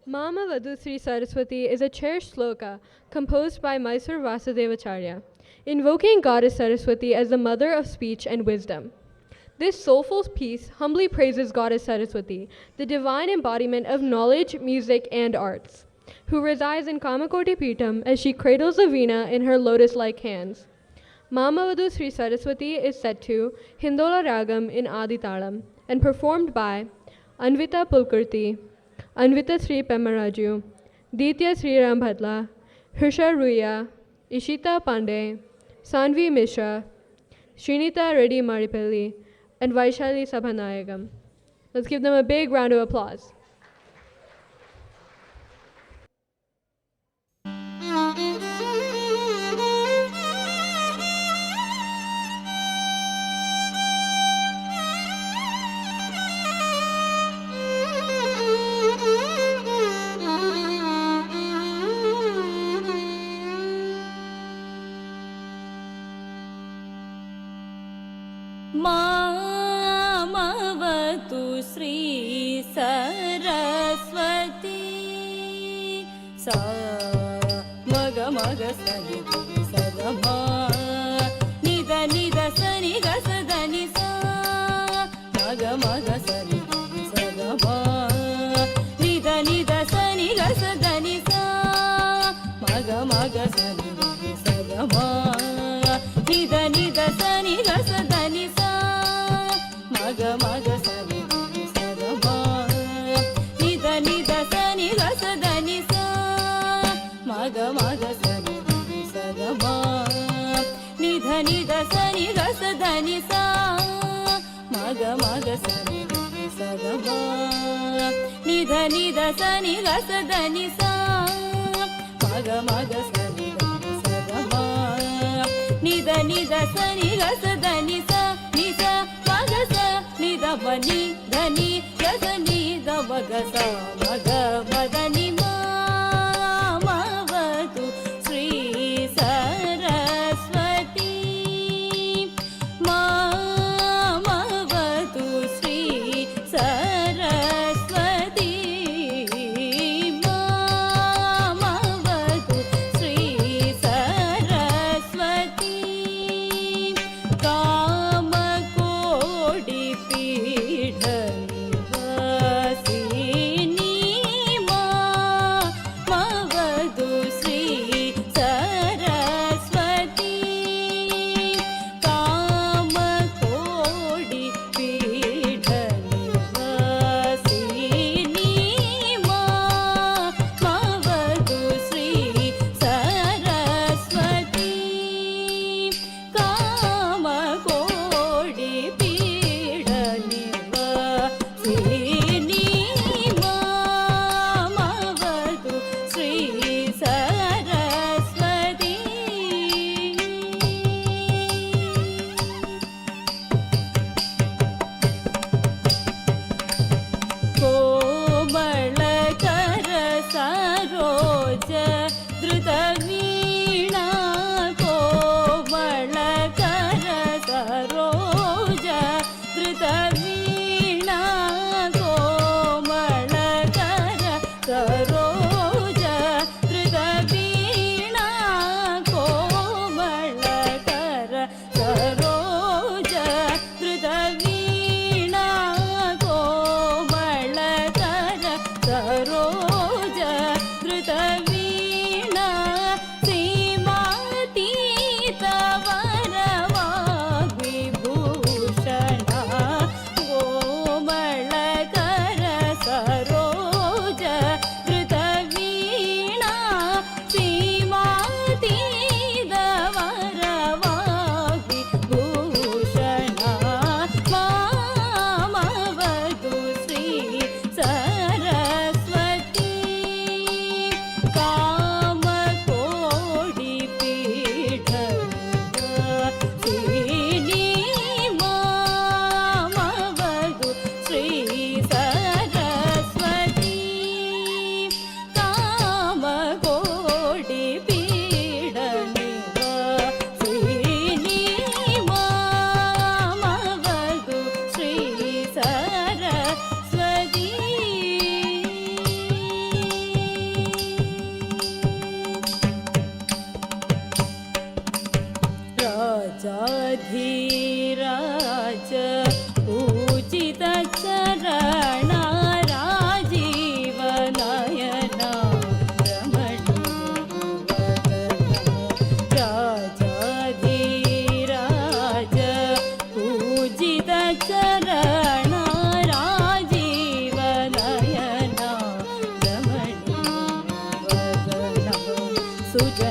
Mama Vadu Sri Saraswati is a cherished sloka composed by Mysore Vasudevacharya, invoking Goddess Saraswati as the mother of speech and wisdom. This soulful piece humbly praises Goddess Saraswati, the divine embodiment of knowledge, music, and arts, who resides in Kamakoti Peetham as she cradles the veena in her lotus-like hands. Mama Vadu Sri Saraswati is set to Hindola Ragam in Aditalam and performed by Anvita Pulkurti, Anvita Sri Pemaraju, Ditya Sri Rambhatla, Harsha Ruya, Ishita Pandey, Sanvi Mishra, Srinita Reddy Maripelli, and Vaishali Sabhanayagam. Let's give them a big round of applause. मामवतु Shri Saraswati सा मग मग सनि सद मा निद निद सनि ग सद नि सा मग मग सनि सद मा निद निद सनि ग सद नि सा मग मग सनि सद मा निद निद सनि ग सद नि सा मग मग सनि सद मा निद निद सनि ग सद नि सा मग मग सनि सद मा निध निद सनि ग सद नि सा मग मग सनि सद मा निध निद सनि ग सद नि सा मग मग सनि सद मा निध निद सनि ग सद नि सा नि सा मग स निध बनि धनि ग स नि द मग स मग मद नि मामवतु श्री सरस्वती मामवतु श्री सरस्वती मामवतु श्री सरस्वती कामकोटि पीठ निवासिनी मामवतु श्री सरस्वती कामकोटि पीठ निवासिनी मामवतु श्री सरस्वती कामकोटि पीठ निवासिनी मामवतु श्री सरस्वती कोमलकर सरोज धृतवीणा कोमलकर सरोज धृतवीणा कोमलकर सरोज धृतवीणा कोमलकर सरोज धृतवीणा कोमलकर सरोज धृतवीणा सीमातीत वरवाग्विभूषण कोमलकर सरोज धृतवीणा सीमातीत वरवाग्विभूषण मामवतु श्री सरस्वती ಸುಜ